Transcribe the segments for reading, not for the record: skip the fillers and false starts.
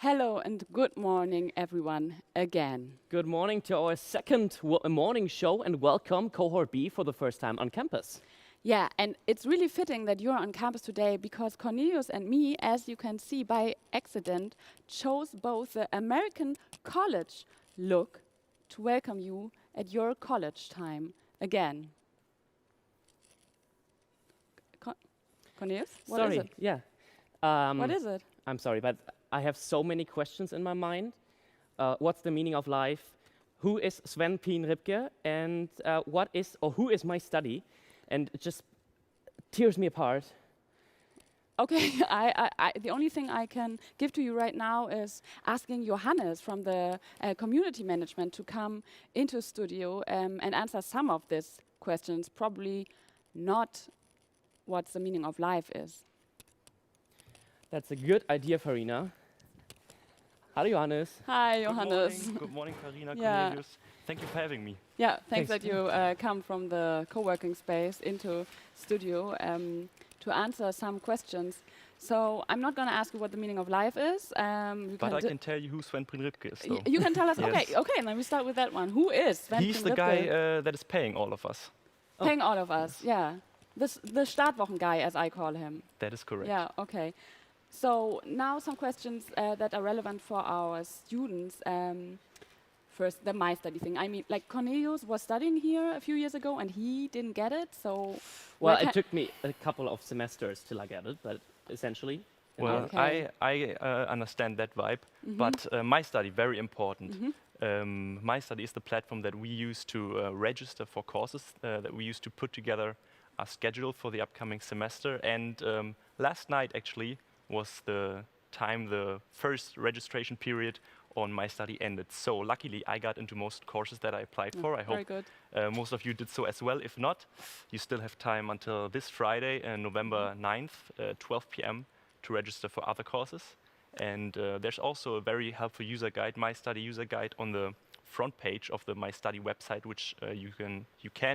Hello and good morning, everyone, again. Good morning to our second morning show, and welcome Cohort B for the first time on campus. Yeah, and it's really fitting that you're on campus today because Cornelius and me, as you can see by accident, chose both the American college look to welcome you at your college time again. Cornelius, what is it? Yeah. What is it? I'm sorry, but I have so many questions in my mind. What's the meaning of life? Who is Sven Pien Ripke? And who is my study? And it just tears me apart. Okay, the only thing I can give to you right now is asking Johanna from the community management to come into studio and answer some of these questions, probably not what the meaning of life is. That's a good idea, Farina. Hello, Johannes. Hi, Johannes. Good morning, Farina, Yeah. Cornelius. Thank you for having me. Yeah, thanks Thanks. that you come from the co-working space into studio to answer some questions. So I'm not going to ask you what the meaning of life is. But I can tell you who Sven Pien Ripke is, though. You can tell us. Yes. Okay, and then we start with that one. Who is Sven He's Pien the Ripke? guy that is paying all of us. Paying all of us, yeah. The Startwochen guy, as I call him. That is correct. Yeah, okay. So now some questions that are relevant for our students. First, the my study thing. I mean, like Cornelius was studying here a few years ago and he didn't get it, so... Well, it took me a couple of semesters till I get it, but essentially... Well, Okay. I understand that vibe, but my study, very important. My study is the platform that we use to register for courses, that we use to put together a schedule for the upcoming semester. And last night, actually, was the time the first registration period on my study ended. So luckily, I got into most courses that I applied for. I Very hope good. most of you did so as well. If not, you still have time until this Friday, November 9th, 12 p.m. to register for other courses. And there's also a very helpful user guide, My Study user guide, on the front page of the My Study website, which you can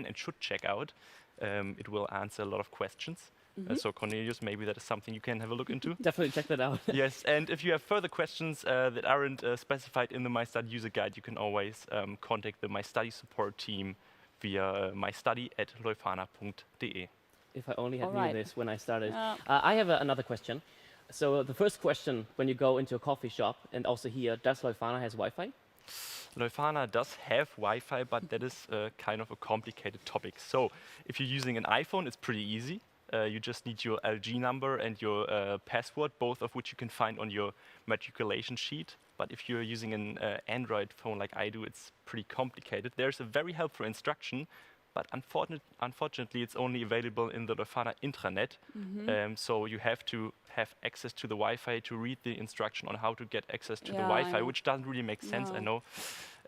and should check out. It will answer a lot of questions. So Cornelius, maybe that is something you can have a look into. Definitely check that out. Yes, and if you have further questions that aren't specified in the My Study user guide, you can always contact the My Study support team via mystudy@leuphana.de. If I only had All knew right. this when I started. Yeah. I have another question. So the first question, when you go into a coffee shop, and also here, does Leuphana has Wi-Fi? Leuphana does have Wi-Fi, but that is kind of a complicated topic. So if you're using an iPhone, it's pretty easy. You just need your LG number and your password, both of which you can find on your matriculation sheet. But if you're using an Android phone like I do, it's pretty complicated. There's a very helpful instruction, but unfortunately, it's only available in the Leuphana intranet. So you have to have access to the Wi-Fi to read the instruction on how to get access to the Yeah, I Wi-Fi, know. which doesn't really make sense, I No.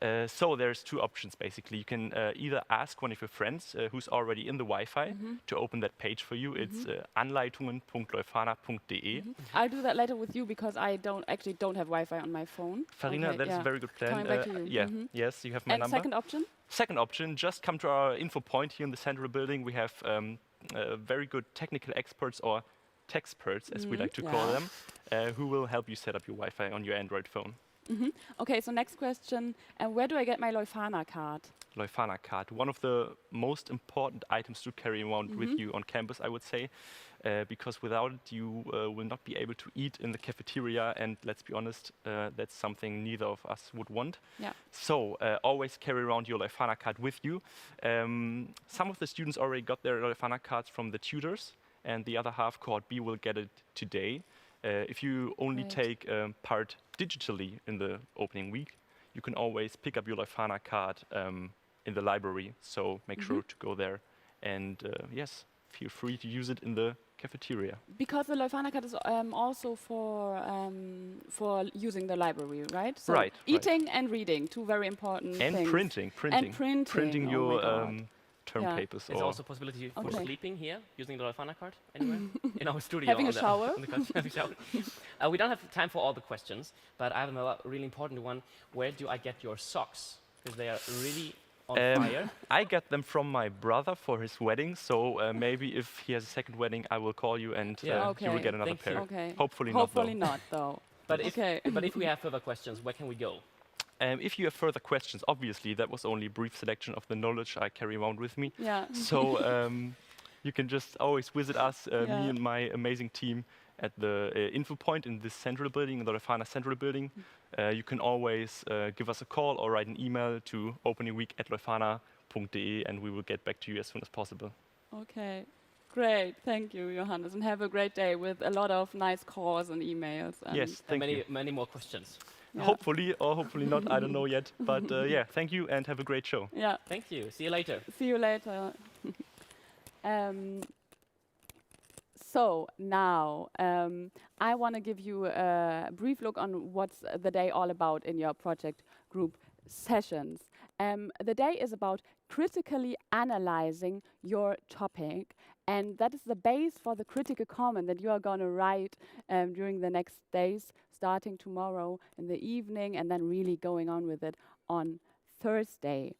know. So there's two options, basically. You can either ask one of your friends who's already in the Wi-Fi to open that page for you. It's anleitungen.leuphana.de. I'll do that later with you because I don't have Wi-Fi on my phone. Farina, Okay, that is yeah. a very good plan. Coming back to you. Yeah, yes, you have my And number. second option? Second option, just come to our info point here in the central building. We have very good technical experts, or techsperts, as we like to call them, who will help you set up your Wi-Fi on your Android phone. Okay, so next question. Where do I get my Leuphana card? Leuphana card, one of the most important items to carry around with you on campus, I would say, because without it you will not be able to eat in the cafeteria, and let's be honest, that's something neither of us would want. Yeah. So always carry around your Leuphana card with you. Some of the students already got their Leuphana cards from the tutors, and the other half, Cohort B, will get it today. If you only Great. take part digitally in the opening week, you can always pick up your Leuphana card in the library. So make sure to go there, and yes, feel free to use it in the cafeteria. Because the Leuphana card is also for using the library, right? So Right, eating and reading, two very important And things. printing. And printing. Oh your my God. term Yeah. papers. There's or also possibility for Okay. sleeping here, using the Leuphana card anywhere in our studio. Having on a the- shower? on the couch. Having a shower. We don't have time for all the questions, but I have a really important one. Where do I get your socks? Because they are really on fire. I got them from my brother for his wedding, so maybe if he has a second wedding, I will call you and Yeah. you will Okay. get another Thank you. pair. Okay. Hopefully Hopefully not, not, though. But Okay. if we have further questions, where can we go? If you have further questions, obviously that was only a brief selection of the knowledge I carry around with me. Yeah. So you can just always visit us, me Yeah. and my amazing team, at the info point in this central building, the Farina central building. You can always give us a call or write an email to openingweek@leuphana.de, and we will get back to you as soon as possible. Okay. Great. Thank you, Johannes, and have a great day with a lot of nice calls and emails. And Yes, And thank you. many more questions. Yeah. Hopefully, or hopefully not, I don't know yet. But yeah, thank you and have a great show. Yeah. Thank you. See you later. See you later. So now I want to give you a brief look on what's the day all about in your project group sessions. The day is about critically analyzing your topic, and that is the base for the critical comment that you are going to write during the next days, starting tomorrow in the evening, and then really going on with it on Thursday.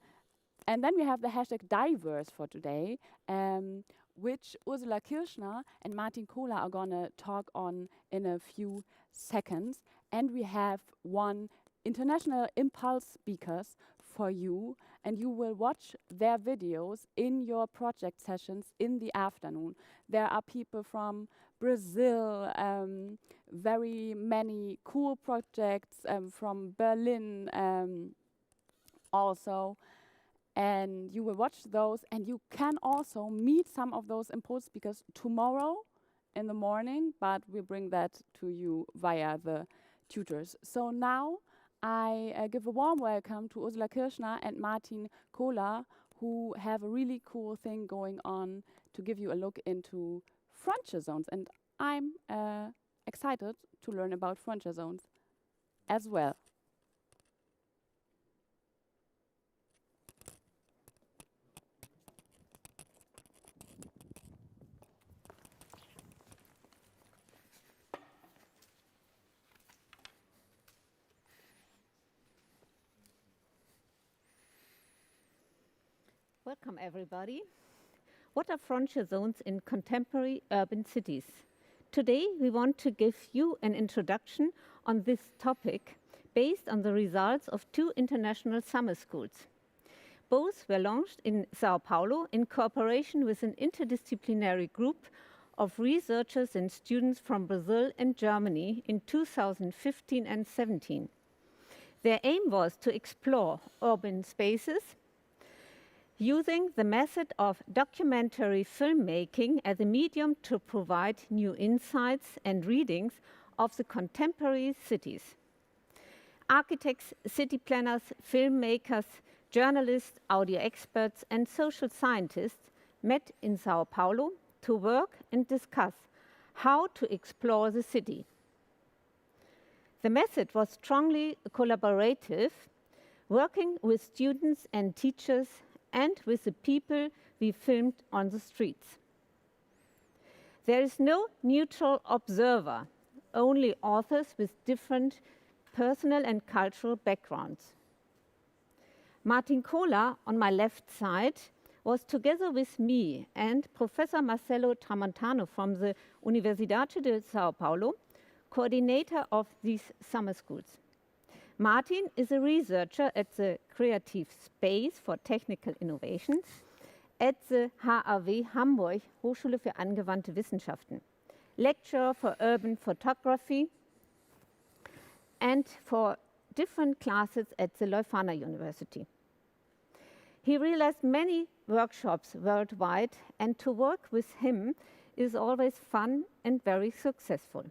And then we have the hashtag diverse for today, which Ursula Kirschner and Martin Kohler are going to talk on in a few seconds. And we have one international impulse speakers for you, and you will watch their videos in your project sessions in the afternoon. There are people from Brazil, very many cool projects from Berlin also. And you will watch those, and you can also meet some of those impulse speakers tomorrow in the morning, but we'll bring that to you via the tutors. So now I give a warm welcome to Ursula Kirschner and Martin Kohler, who have a really cool thing going on to give you a look into frontier zones. And I'm excited to learn about frontier zones as well. Welcome, everybody. What are frontier zones in contemporary urban cities? Today, we want to give you an introduction on this topic based on the results of 2 international summer schools. Both were launched in Sao Paulo in cooperation with an interdisciplinary group of researchers and students from Brazil and Germany in 2015 and 17. Their aim was to explore urban spaces using the method of documentary filmmaking as a medium to provide new insights and readings of the contemporary cities. Architects, city planners, filmmakers, journalists, audio experts, and social scientists met in Sao Paulo to work and discuss how to explore the city. The method was strongly collaborative, working with students and teachers and with the people we filmed on the streets. There is no neutral observer, only authors with different personal and cultural backgrounds. Martin Kohler, on my left side, was together with me and Professor Marcelo Tramontano from the Universidade de Sao Paulo, coordinator of these summer schools. Martin is a researcher at the Creative Space for Technical Innovations at the HAW Hamburg Hochschule für angewandte Wissenschaften, lecturer for urban photography and for different classes at the Leuphana University. He realized many workshops worldwide, and to work with him is always fun and very successful.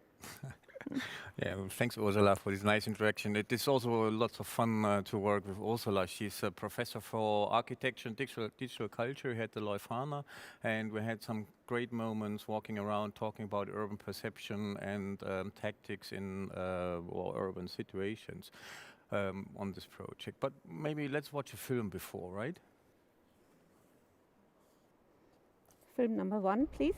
Yeah, well, thanks Ursula for this nice introduction. It is also lots of fun to work with Ursula. She's a professor for architecture and digital culture here at the Leuphana, and we had some great moments walking around talking about urban perception and tactics in urban situations on this project. But maybe let's watch a film before, right? Film number 1, please.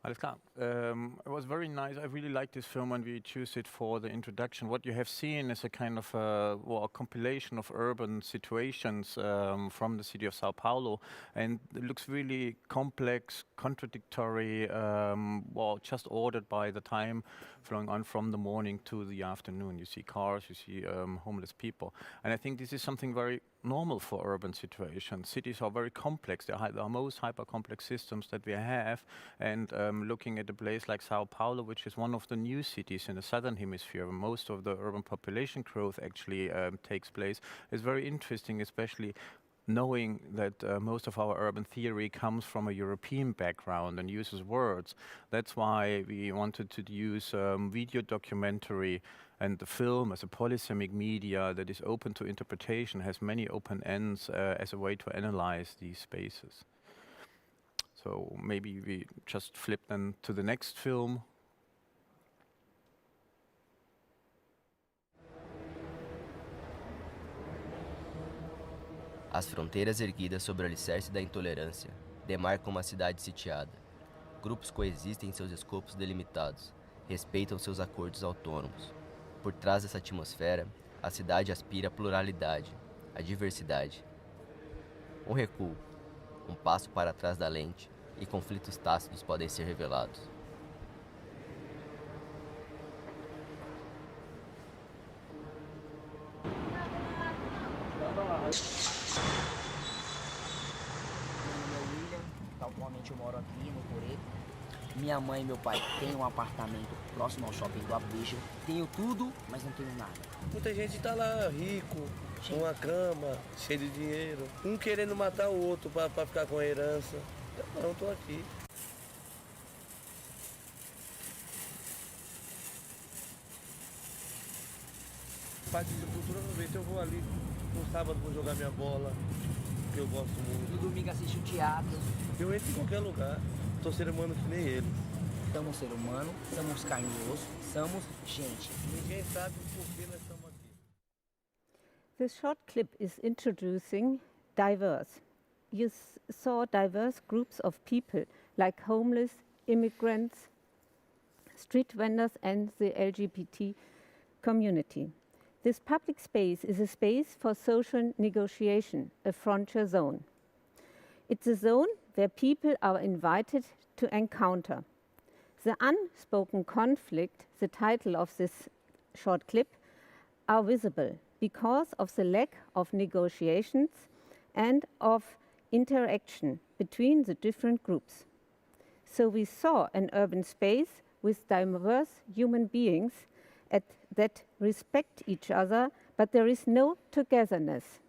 Alles klar. It was very nice. I really like this film when we choose it for the introduction. What you have seen is a kind of a compilation of urban situations from the city of Sao Paulo, and it looks really complex, contradictory, just ordered by the time flowing on from the morning to the afternoon. You see cars, you see homeless people, and I think this is something very normal for urban situations. Cities are very complex. They are the most hyper-complex systems that we have, and looking at a place like Sao Paulo, which is one of the new cities in the southern hemisphere, where most of the urban population growth actually takes place, is very interesting, especially knowing that most of our urban theory comes from a European background and uses words. That's why we wanted to use video documentary and the film as a polysemic media that is open to interpretation, has many open ends as a way to analyze these spaces. So maybe we just flip then to the next film. As fronteiras erguidas sobre o alicerce da intolerância demarcam uma cidade sitiada. Grupos coexistem em seus escopos delimitados, respeitam seus acordos autônomos. Por trás dessa atmosfera, a cidade aspira à pluralidade, à diversidade. Um recuo, um passo para trás da lente, e conflitos tácitos podem ser revelados. Atualmente eu moro aqui no Coreto. Minha mãe e meu pai têm um apartamento próximo ao shopping do Abdicha. Tenho tudo, mas não tenho nada. Muita gente tá lá rico, com uma cama, cheio de dinheiro. Um querendo matar o outro pra ficar com a herança. Eu não tô aqui. Parte de cultura não vê. Eu vou ali no sábado, vou jogar minha bola, que eu gosto muito. No domingo assisto teatro. Eu entro em qualquer lugar, tô ser humano que nem eles. Somos ser humano, somos carne e osso, somos gente. Ninguém sabe por que nós estamos aqui. This short clip is introducing diverse. You saw diverse groups of people like homeless, immigrants, street vendors and the LGBT community. This public space is a space for social negotiation, a frontier zone. It's a zone where people are invited to encounter. The unspoken conflict, the title of this short clip, are visible because of the lack of negotiations and of interaction between the different groups. So we saw an urban space with diverse human beings that respect each other, but there is no togetherness,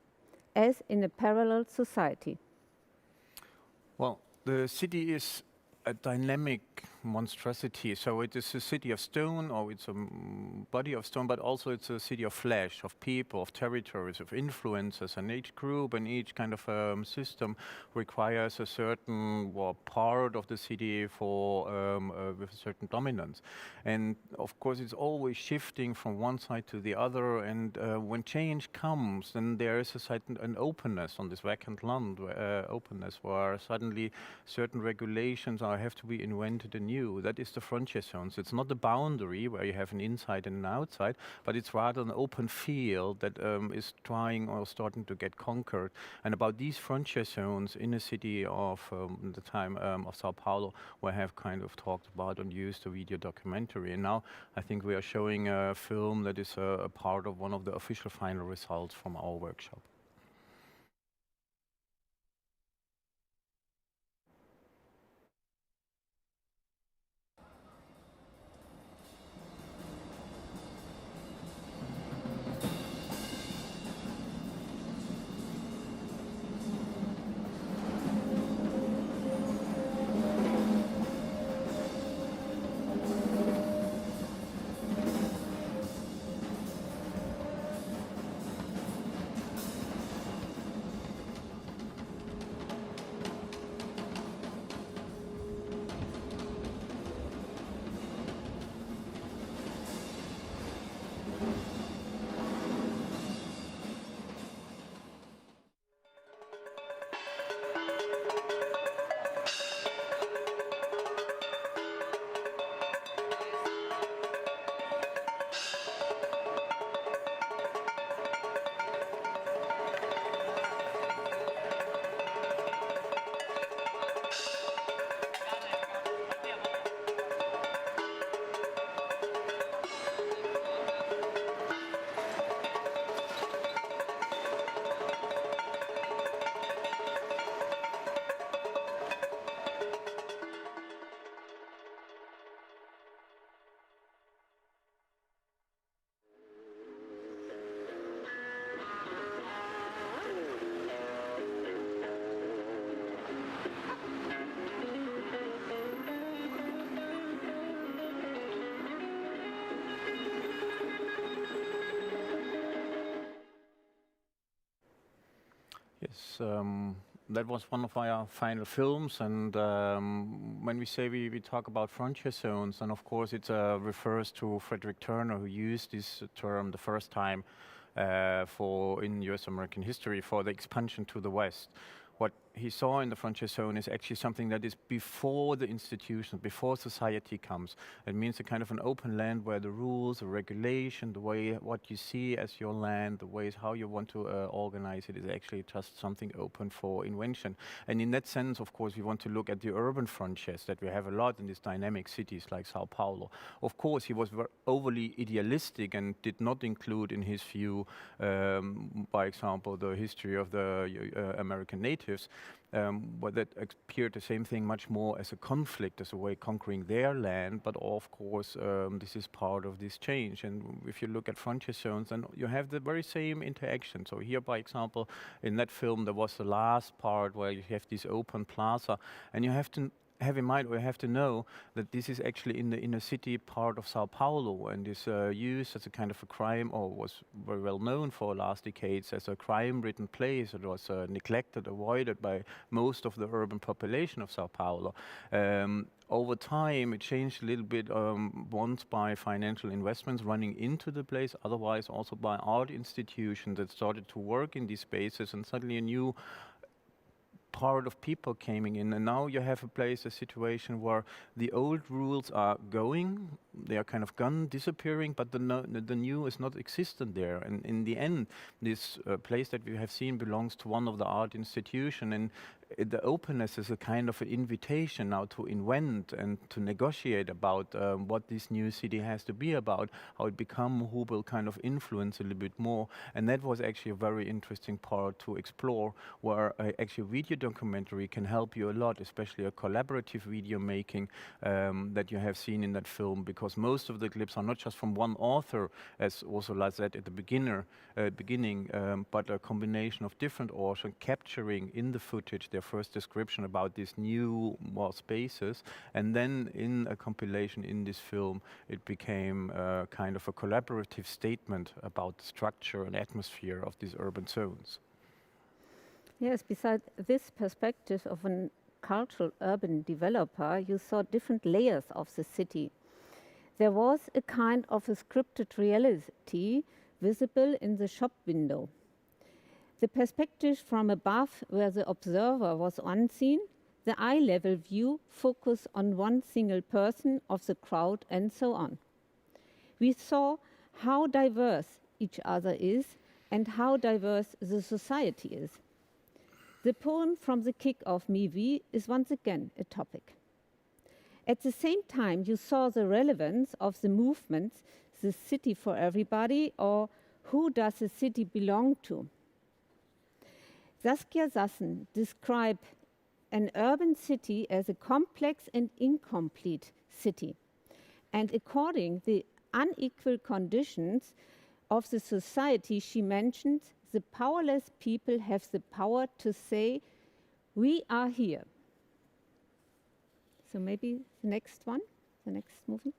as in a parallel society. Well, the city is a dynamic monstrosity. So it is a city of stone, or it's a body of stone, but also it's a city of flesh, of people, of territories, of influences, and each group and each kind of system requires a certain part of the city for with a certain dominance. And of course it's always shifting from one side to the other, and when change comes, then there is an openness on this vacant land, openness where suddenly certain regulations have to be invented anew. That is the frontier zones. It's not the boundary where you have an inside and an outside, but it's rather an open field that is trying or starting to get conquered. And about these frontier zones in the city of the time of Sao Paulo, we have kind of talked about and used a video documentary. And now I think we are showing a film that is a part of one of the official final results from our workshop. Yes, that was one of our final films, and when we say we talk about frontier zones, and of course it refers to Frederick Turner, who used this term the first time in US American history for the expansion to the west. What he saw in the frontier zone is actually something that is before the institution, before society comes. It means a kind of an open land where the rules, the regulation, the way what you see as your land, the ways how you want to organize it is actually just something open for invention. And in that sense, of course, we want to look at the urban frontiers that we have a lot in these dynamic cities like Sao Paulo. Of course, he was overly idealistic and did not include in his view, by example, the history of the American natives. But that appeared the same thing much more as a conflict, as a way conquering their land. But of course, this is part of this change. And if you look at frontier zones, then you have the very same interaction. So here, by example, in that film, there was the last part where you have this open plaza, and you have to have in mind, or you have to know that this is actually in the inner city part of Sao Paulo, and is used as a kind of a crime, or was very well known for last decades as a crime-ridden place. It was neglected, avoided by most of the urban population of Sao Paulo. Over time, it changed a little bit, once by financial investments running into the place, otherwise also by art institutions that started to work in these spaces, and suddenly a new part of people coming in, and now you have a place, a situation where the old rules are going, they are kind of gone, disappearing, but the new is not existent there. And in the end, this place that we have seen belongs to one of the art institutions, and the openness is a kind of an invitation now to invent and to negotiate about what this new city has to be about, how it become, who will kind of influence a little bit more. And that was actually a very interesting part to explore, where actually video documentary can help you a lot, especially a collaborative video making that you have seen in that film, because most of the clips are not just from one author, as Ursula said at the beginning, but a combination of different authors capturing in the footage their first description about these new more spaces, and then in a compilation in this film it became kind of a collaborative statement about the structure and atmosphere of these urban zones. Yes, besides this perspective of a cultural urban developer, you saw different layers of the city. There was a kind of a scripted reality visible in the shop window. The perspective from above, where the observer was unseen, the eye-level view focused on one single person of the crowd, and so on. We saw how diverse each other is and how diverse the society is. The poem from the kick-off movie is once again a topic. At the same time, you saw the relevance of the movements, the city for everybody, or who does the city belong to? Saskia Sassen described an urban city as a complex and incomplete city. And according to the unequal conditions of the society, she mentioned the powerless people have the power to say, we are here. So maybe the next one, the next movie.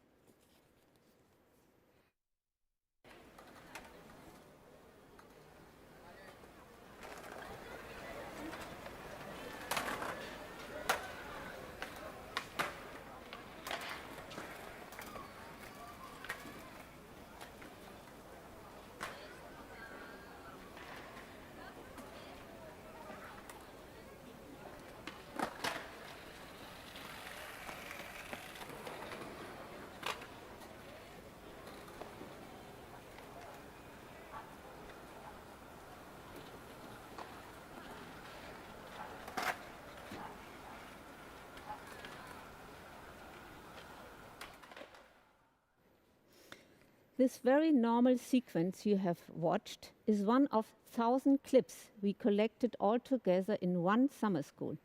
This very normal sequence you have watched is one of 1,000 clips we collected all together in one summer school.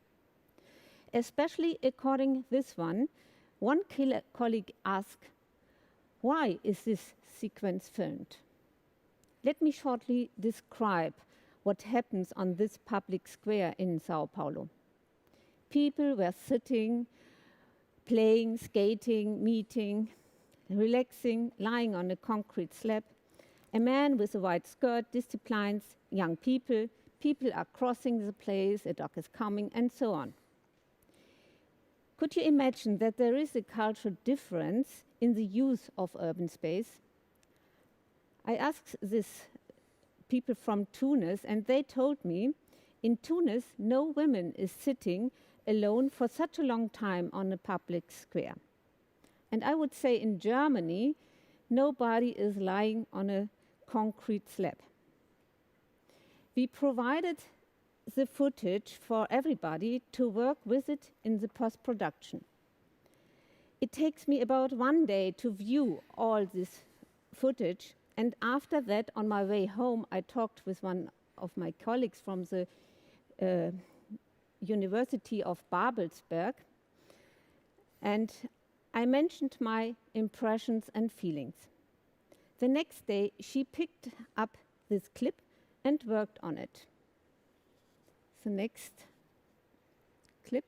Especially according to this one colleague asked, why is this sequence filmed? Let me shortly describe what happens on this public square in Sao Paulo. People were sitting, playing, skating, meeting, relaxing, lying on a concrete slab. A man with a white skirt disciplines young people. People are crossing the place, a dog is coming, and so on. Could you imagine that there is a cultural difference in the use of urban space? I asked this people from Tunis, and they told me in Tunis, no woman is sitting alone for such a long time on a public square. And I would say in Germany, nobody is lying on a concrete slab. We provided the footage for everybody to work with it in the post-production. It takes me about 1 day to view all this footage, and after that, on my way home, I talked with one of my colleagues from the University of Babelsberg, and I mentioned my impressions and feelings. The next day, she picked up this clip and worked on it. The next clip.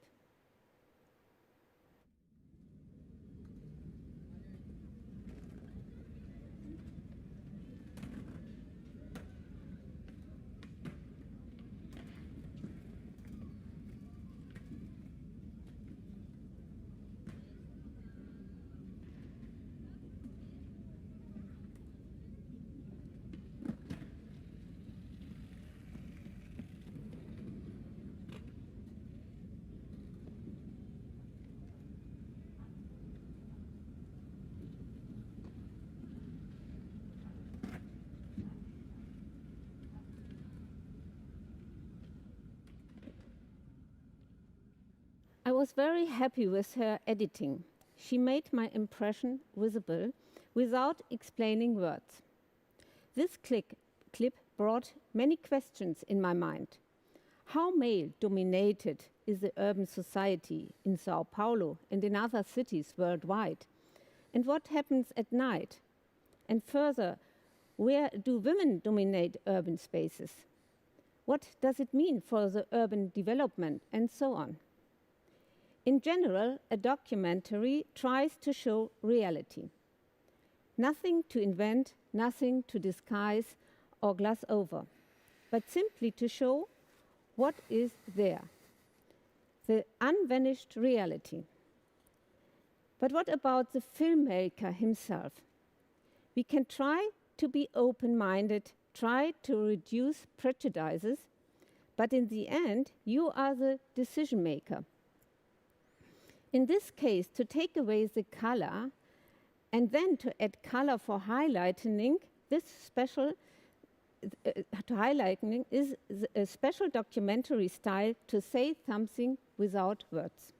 I was very happy with her editing. She made my impression visible without explaining words. This clip brought many questions in my mind. How male-dominated is the urban society in Sao Paulo and in other cities worldwide? And what happens at night? And further, where do women dominate urban spaces? What does it mean for the urban development, and so on? In general, a documentary tries to show reality. Nothing to invent, nothing to disguise or gloss over, but simply to show what is there, the unvanished reality. But what about the filmmaker himself? We can try to be open-minded, try to reduce prejudices, but in the end, you are the decision maker. In this case, to take away the color and then to add color for highlighting, this special highlighting is a special documentary style to say something without words.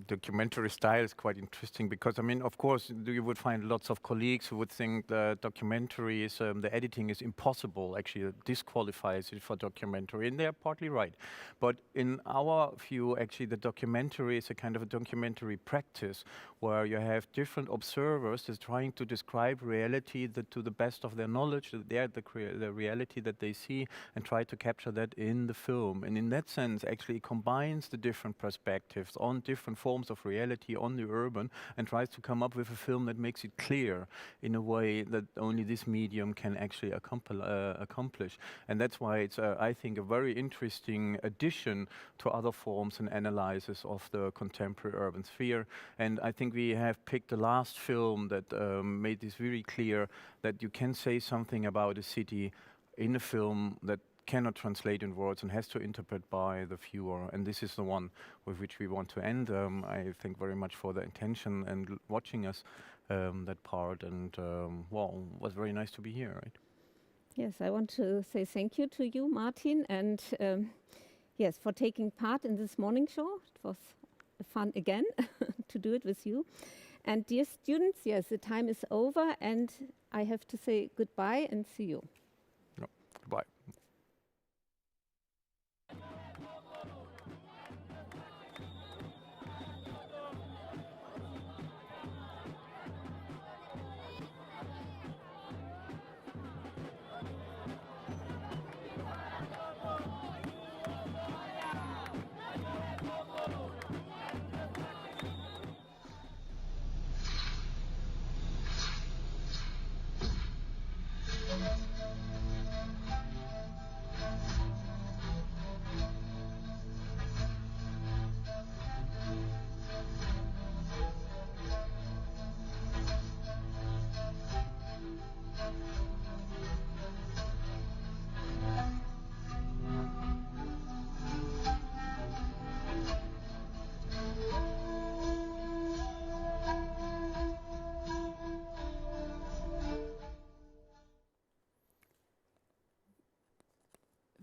Documentary style is quite interesting because, I mean, of course, you would find lots of colleagues who would think the documentary is, the editing is impossible, actually it disqualifies it for documentary, and they're partly right. But in our view, actually, the documentary is a kind of a documentary practice where you have different observers that's trying to describe reality to the best of their knowledge, the reality that they see, and try to capture that in the film. And in that sense, actually, it combines the different perspectives on different forms of reality on the urban and tries to come up with a film that makes it clear in a way that only this medium can actually accomplish. And that's why it's, I think, a very interesting addition to other forms and analysis of the contemporary urban sphere. And I think we have picked the last film that made this very clear that you can say something about a city in a film that cannot translate in words and has to interpret by the viewer. And this is the one with which we want to end. I thank very much for the intention and watching us, that part. And well, it was very nice to be here, right? Yes, I want to say thank you to you, Martin, and yes, for taking part in this morning show. It was fun again to do it with you. And dear students, yes, the time is over and I have to say goodbye and see you. No, goodbye.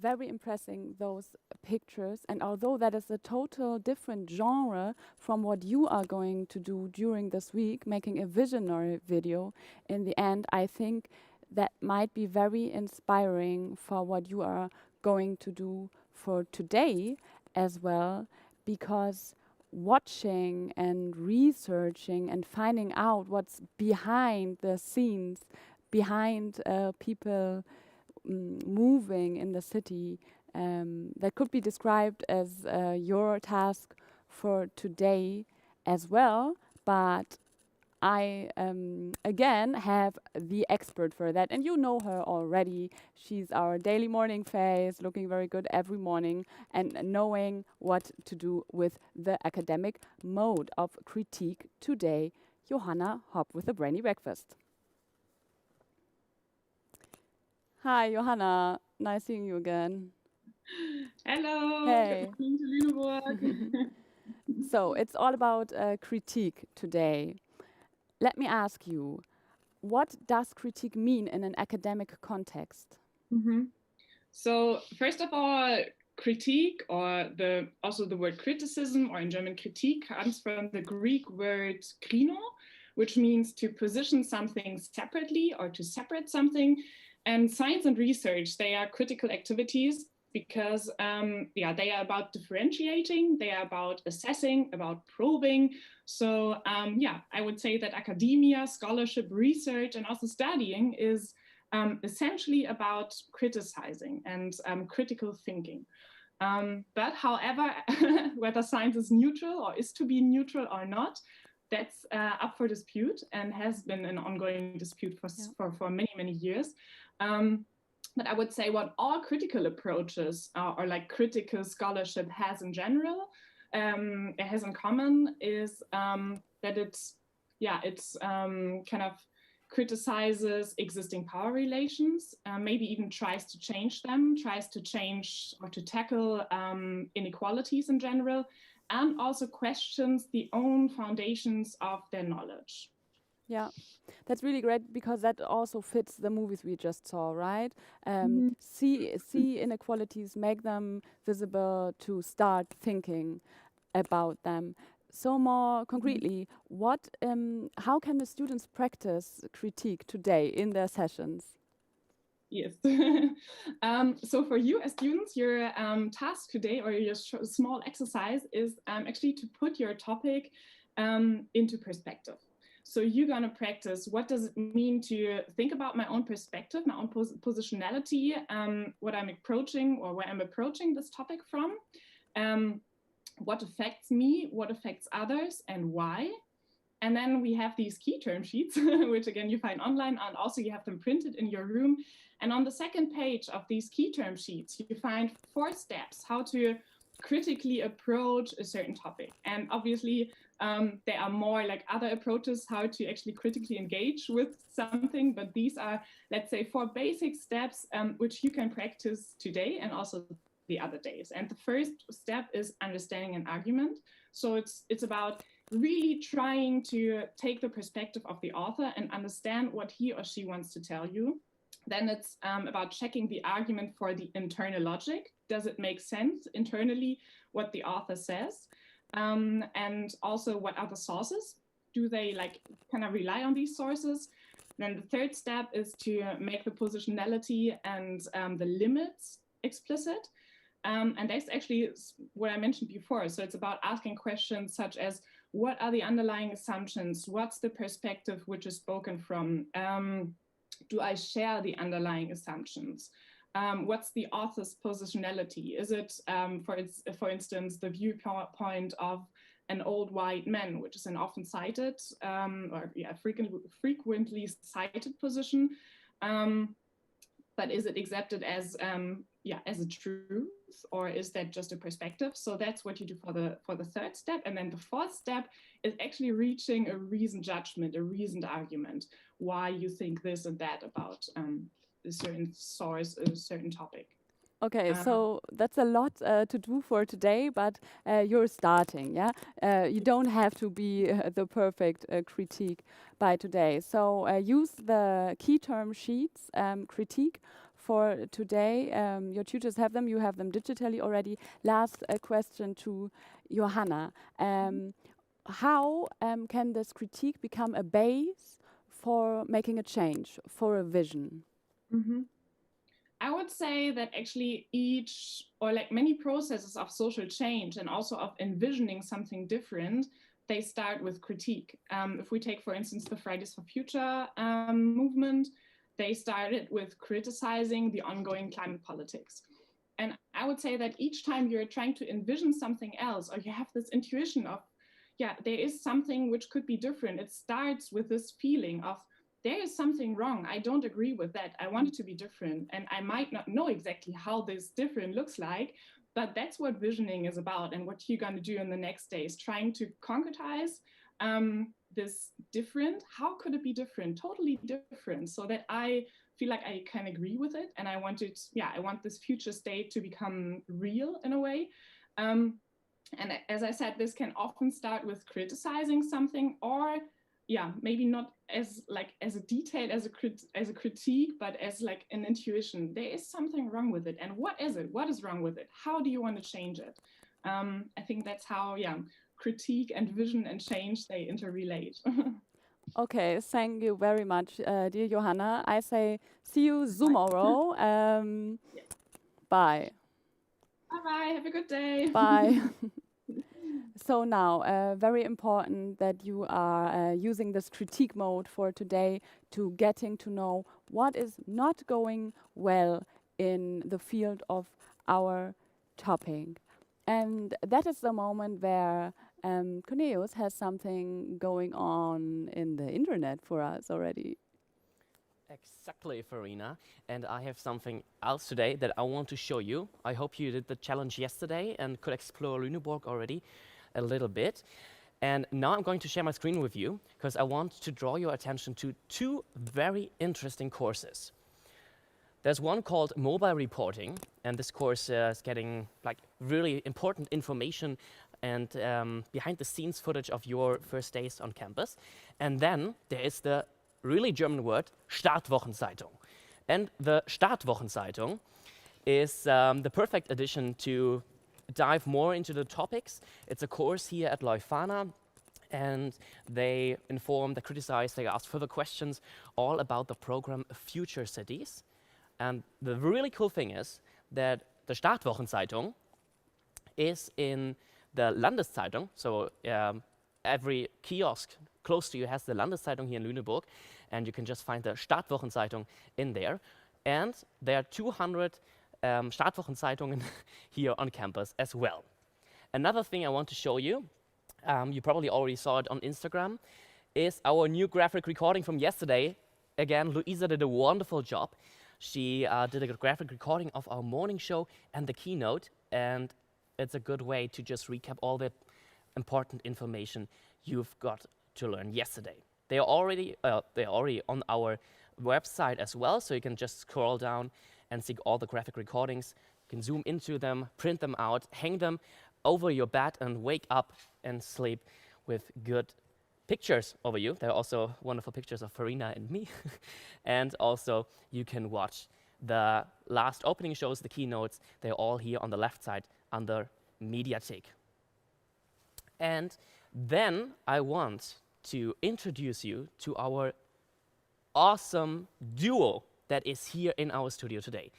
very impressing, those pictures. And although that is a total different genre from what you are going to do during this week, making a visionary video, in the end, I think that might be very inspiring for what you are going to do for today as well, because watching and researching and finding out what's behind the scenes, behind people moving in the city, that could be described as your task for today as well. But I, again, have the expert for that, and you know her already. She's our daily morning face, looking very good every morning, and knowing what to do with the academic mode of critique today. Johanna Hopp with the Brainy Breakfast. Hi, Johanna. Nice seeing you again. Hello. Hey. Good morning to Lüneburg. So it's all about critique today. Let me ask you, what does critique mean in an academic context? So first of all, critique, or also the word criticism, or in German critique, comes from the Greek word krino, which means to position something separately or to separate something. And science and research, they are critical activities because they are about differentiating, they are about assessing, about probing. So I would say that academia, scholarship, research, and also studying is essentially about criticizing and critical thinking. But however, whether science is neutral or is to be neutral or not, that's up for dispute and has been an ongoing dispute for many, many years. But I would say what all critical approaches or like critical scholarship has in general, it has in common is that it's kind of criticizes existing power relations, maybe even tries to change them, tries to change or to tackle inequalities in general, and also questions the own foundations of their knowledge. Yeah, that's really great because that also fits the movies we just saw, right? See inequalities, make them visible to start thinking about them. So more concretely, how can the students practice critique today in their sessions? Yes. So for you as students, your task today or your small exercise is actually to put your topic into perspective. So you're going to practice, what does it mean to think about my own perspective, my own positionality, what I'm approaching or where I'm approaching this topic from, what affects me, what affects others, and why. And then we have these key term sheets, which again you find online, and also you have them printed in your room. And on the second page of these key term sheets, you find 4 steps how to critically approach a certain topic. And obviously, there are more like other approaches how to actually critically engage with something, but these are, let's say, 4 basic steps which you can practice today and also the other days. And the first step is understanding an argument. So it's about really trying to take the perspective of the author and understand what he or she wants to tell you. Then it's about checking the argument for the internal logic. Does it make sense internally what the author says? And also, what are the sources? Do they kind of rely on these sources? Then the third step is to make the positionality and the limits explicit. And that's actually what I mentioned before. So it's about asking questions such as, what are the underlying assumptions? What's the perspective which is spoken from? Do I share the underlying assumptions? What's the author's positionality? Is it, for instance, the viewpoint of an old white man, which is an often cited frequently cited position? But is it accepted as a truth, or is that just a perspective? So that's what you do for the third step. And then the fourth step is actually reaching a reasoned judgment, a reasoned argument, why you think this and that about a certain source, a certain topic. Okay, so that's a lot to do for today, but you're starting, yeah? You don't have to be the perfect critique by today. So use the key term sheets, critique, for today. Your tutors have them. You have them digitally already. Last question to Johanna. How can this critique become a base for making a change, for a vision? I would say that actually each, or like many processes of social change and also of envisioning something different, they start with critique. If we take, for instance, the Fridays for Future movement, they started with criticizing the ongoing climate politics. And I would say that each time you're trying to envision something else, or you have this intuition of, yeah, there is something which could be different, it starts with this feeling of, there is something wrong. I don't agree with that. I want it to be different. And I might not know exactly how this different looks like, but that's what visioning is about. And what you're going to do in the next days, trying to concretize this different. How could it be different? Totally different. So that I feel like I can agree with it. And I want it, I want this future state to become real in a way. And as I said, this can often start with criticizing something, or maybe not as a detail as a critique, but as like an intuition. There is something wrong with it, and what is it? What is wrong with it? How do you want to change it? I think that's how critique and vision and change, they interrelate. Okay, thank you very much, dear Johanna. I say see you tomorrow. Bye. Bye. Have a good day. Bye. So now, very important that you are using this critique mode for today to getting to know what is not going well in the field of our topic. And that is the moment where Cornelius has something going on in the internet for us already. Exactly, Farina. And I have something else today that I want to show you. I hope you did the challenge yesterday and could explore Lüneburg already a little bit. And now I'm going to share my screen with you because I want to draw your attention to two very interesting courses. There's one called Mobile Reporting, and this course is getting like really important information and behind the scenes footage of your first days on campus. And then there is the really German word Startwochenzeitung. And the Startwochenzeitung is the perfect addition to dive more into the topics. It's a course here at Leuphana, and they inform, they criticize, they ask further questions all about the program Future Cities. And the really cool thing is that the Startwochenzeitung is in the Landeszeitung, so every kiosk close to you has the Landeszeitung here in Lüneburg, and you can just find the Startwochenzeitung in there. And there are 200 Startwochenzeitungen here on campus as well. Another thing I want to show you, you probably already saw it on Instagram, is our new graphic recording from yesterday. Again, Luisa did a wonderful job. She did a graphic recording of our morning show and the keynote, and it's a good way to just recap all the important information you've got to learn yesterday. They're already on our website as well, so you can just scroll down and see all the graphic recordings. You can zoom into them, print them out, hang them over your bed, and wake up and sleep with good pictures over you. There are also wonderful pictures of Farina and me. And also you can watch the last opening shows, the keynotes. They're all here on the left side under Mediathek. And then I want to introduce you to our awesome duo that is here in our studio today.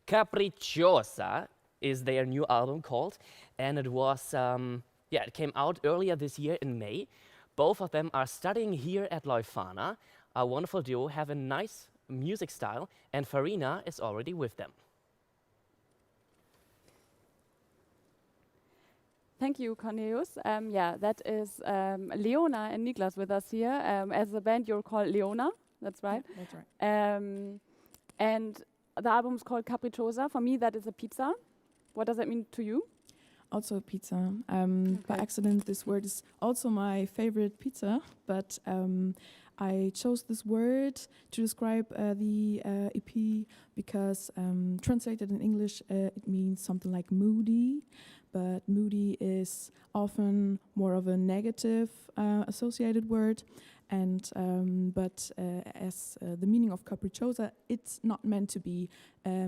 Capricciosa is their new album called, and it was, it came out earlier this year in May. Both of them are studying here at Leuphana. A wonderful duo, have a nice music style, and Farina is already with them. Thank you, Cornelius. That is Leona and Niklas with us here. As a band, you're called Leona. That's right. Yeah, that's right. And the album is called Capricciosa. For me, that is a pizza. What does that mean to you? Also a pizza. By accident, this word is also my favorite pizza, but I chose this word to describe the EP because translated in English, it means something like moody, but moody is often more of a negative associated word. And but as the meaning of capricciosa, it's not meant to be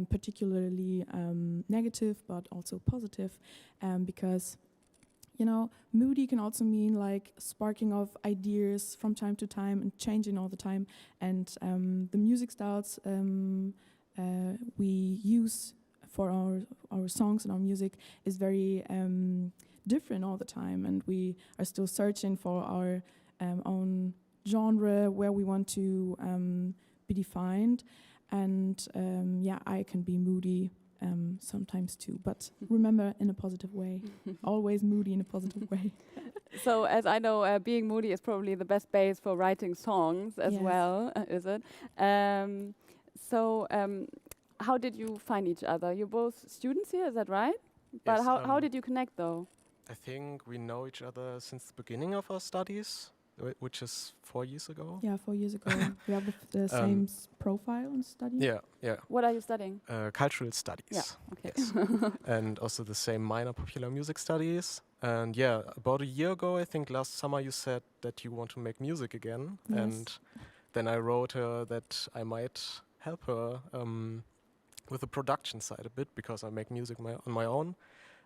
particularly negative, but also positive, because moody can also mean like sparking of ideas from time to time and changing all the time. And the music styles we use for our songs and our music is very different all the time, and we are still searching for our own genre where we want to be defined. And I can be moody sometimes too, but remember, in a positive way. Always moody in a positive way. So, as I know, being moody is probably the best base for writing songs as Yes. well, is it? How did you find each other? You're both students here, is that right? But Yes, how did you connect, though? I think we know each other since the beginning of our studies, which is 4 years ago. Yeah, 4 years ago. We have the same profile and study. Yeah. What are you studying? Cultural studies. Yeah, okay. Yes. And also the same minor, popular music studies. And yeah, about a year ago, I think last summer, you said that you want to make music again. Yes. And then I wrote her that I might help her with the production side a bit, because I make music on my own.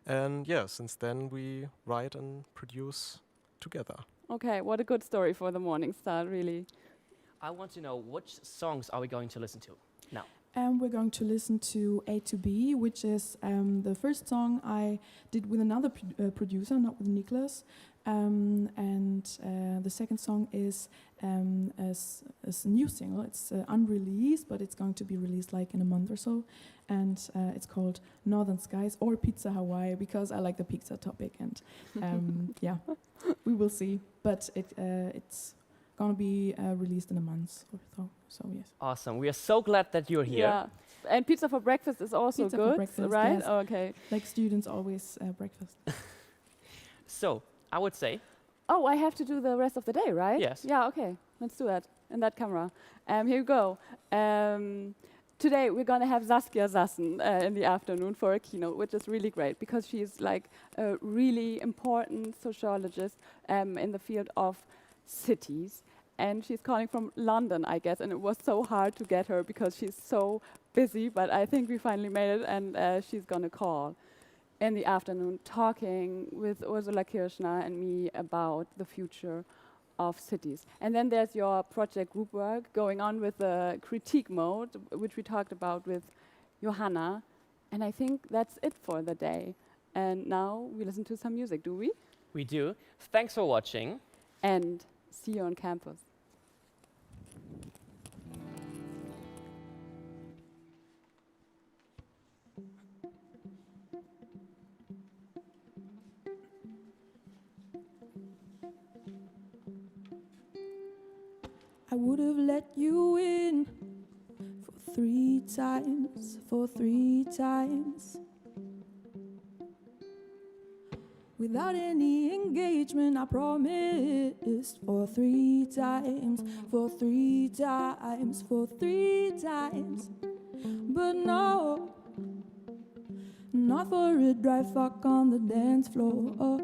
And yeah, since then we write and produce together. Okay, what a good story for the morning start, really. I want to know, which songs are we going to listen to now? We're going to listen to A to B, which is the first song I did with another producer, not with Niklas. And the second song is a new single. It's unreleased, but it's going to be released like in a month or so. And it's called Northern Skies, or Pizza Hawaii, because I like the pizza topic. And yeah, we will see. But it's going to be released in a month or so. So yes. Awesome. We are so glad that you're here. Yeah. And pizza for breakfast is also Pizza good, for breakfast, right? yes. Oh, okay. Like students always breakfast. So, I would say, Oh, I have to do the rest of the day, right? Yes. Yeah, okay. Let's do that in that camera. Here you go. Today we're going to have Saskia Sassen in the afternoon for a keynote, which is really great because she's like a really important sociologist in the field of cities. And she's calling from London, I guess, and it was so hard to get her because she's so busy, but I think we finally made it, and she's going to call in the afternoon talking with Ursula Kirschner and me about the future of cities. And then there's your project group work going on with the critique mode, which we talked about with Johanna. And I think that's it for the day. And now we listen to some music, do we? we do. Thanks for watching. And see you on campus. I would have let you in for 3 times. Without any engagement, I promised for 3 times, for 3 times, for 3 times. But no, not for a dry fuck on the dance floor.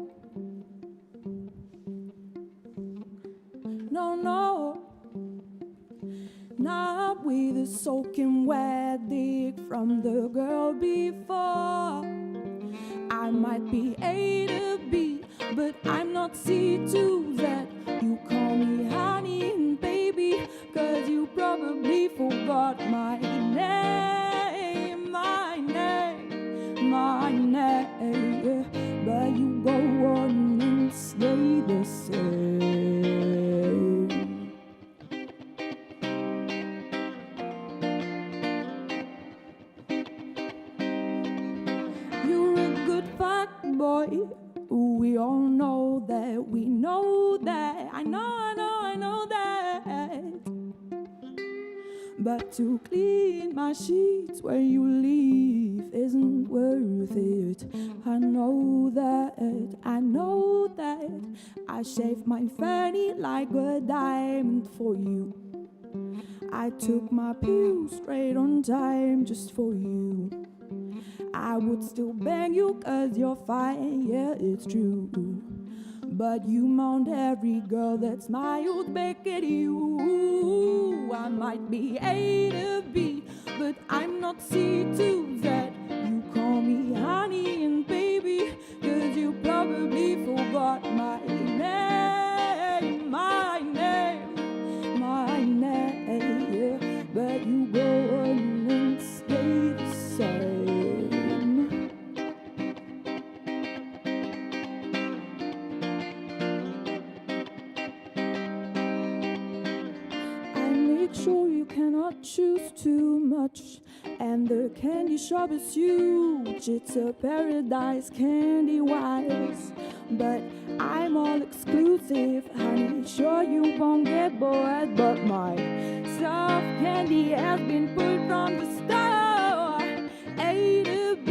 No, no, not with a soaking wet dick from the girl before. I might be A to B, but I'm not C to Z. You call me honey and baby, 'cause you probably forgot my name, my name, my name. But you go on and stay the same. You're a good fuck boy. We all know that, we know that. I know that. But to clean my sheets where you leave isn't worth it. I know that, I know that. I shaved my fanny like a diamond for you. I took my pills straight on time just for you. I would still bang you 'cause you're fine, yeah, it's true. but you mount every girl that smiles back at you. I might be A to B, but I'm not C to Z. You call me honey and baby, 'cause you probably forgot my name, my name, my name, yeah. But you go on and stay the same. I make sure you cannot choose too much, and the candy shop is huge. It's a paradise candy-wise, but I'm all exclusive, honey. Sure you won't get bored, but my soft candy has been put from the store. A to B,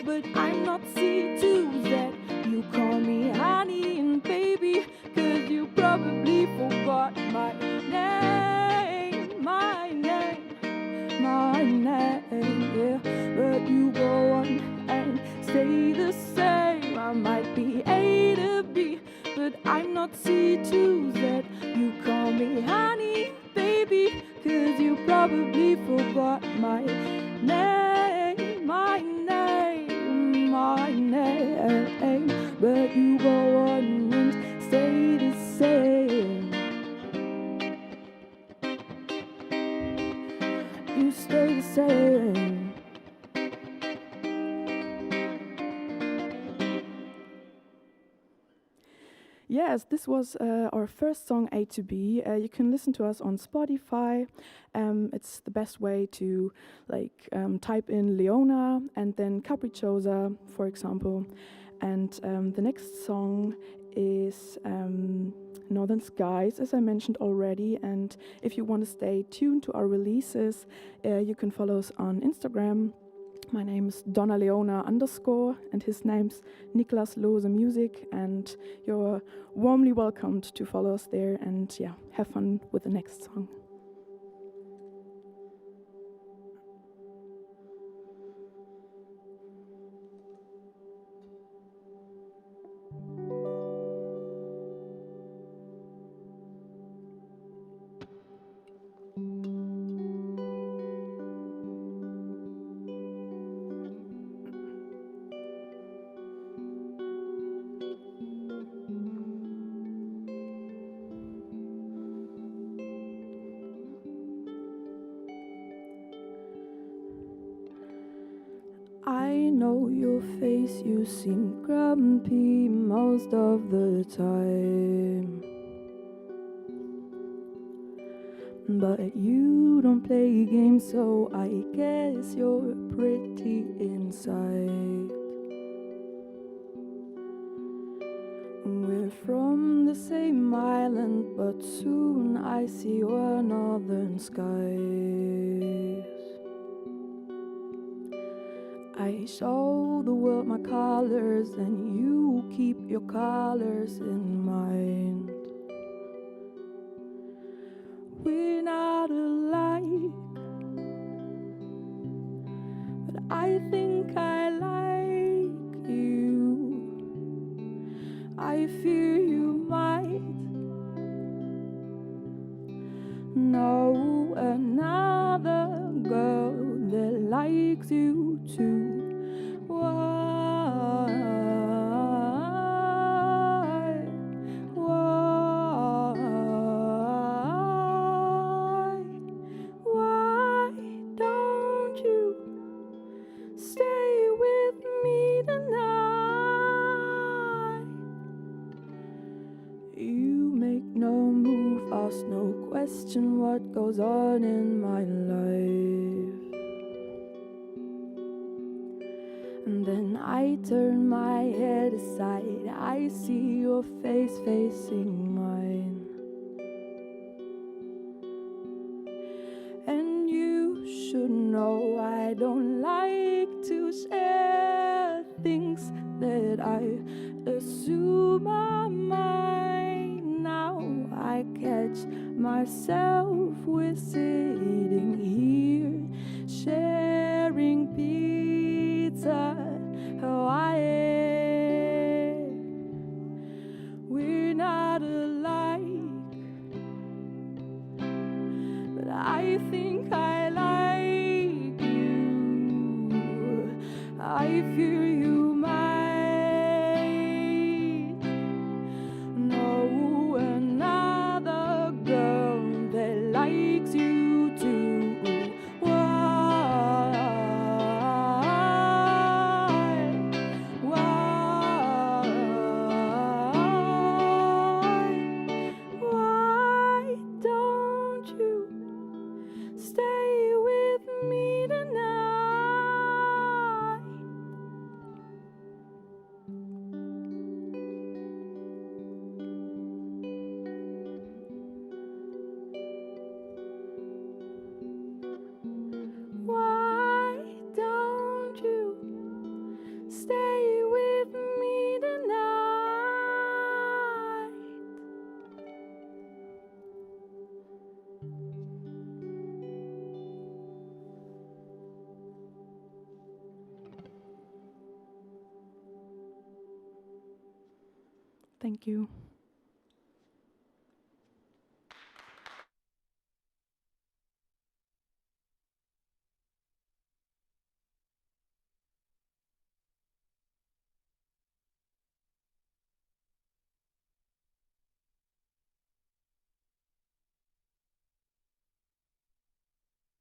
but I'm not C to Z. You call me honey and baby, 'cause you probably forgot my name, my name, my name, yeah. But you go on and stay the same. I might be A to B, but I'm not C to Z. You call me honey, baby, 'cause you probably forgot my name, my name, my name. But you go on and stay the same. You stay the same. Yes, this was our first song, A to B. You can listen to us on Spotify. It's the best way to type in Leona and then Capricciosa, for example. And the next song is Northern Skies, as I mentioned already. And if you want to stay tuned to our releases, you can follow us on Instagram. My name is DonnaLeona_, and his name's Niklas Lose Music, and you're warmly welcomed to follow us there, and yeah, have fun with the next song. I know your face, you seem grumpy most of the time, but you don't play games, so I guess you're pretty inside. We're from the same island, but soon I see your northern skies. I show the world my colors, and you keep your colors in mind. We're not alike, but I think I like you. I fear you might know another girl that likes you too. Why? Why don't you stay with me tonight? You make no move, ask no question what goes on in my life. And then I turn my head aside, I see your face facing mine. And you should know I don't like to share things that I assume are mine. Now I catch myself, we're sitting here sharing pizza, Hawaii. We're Thank you.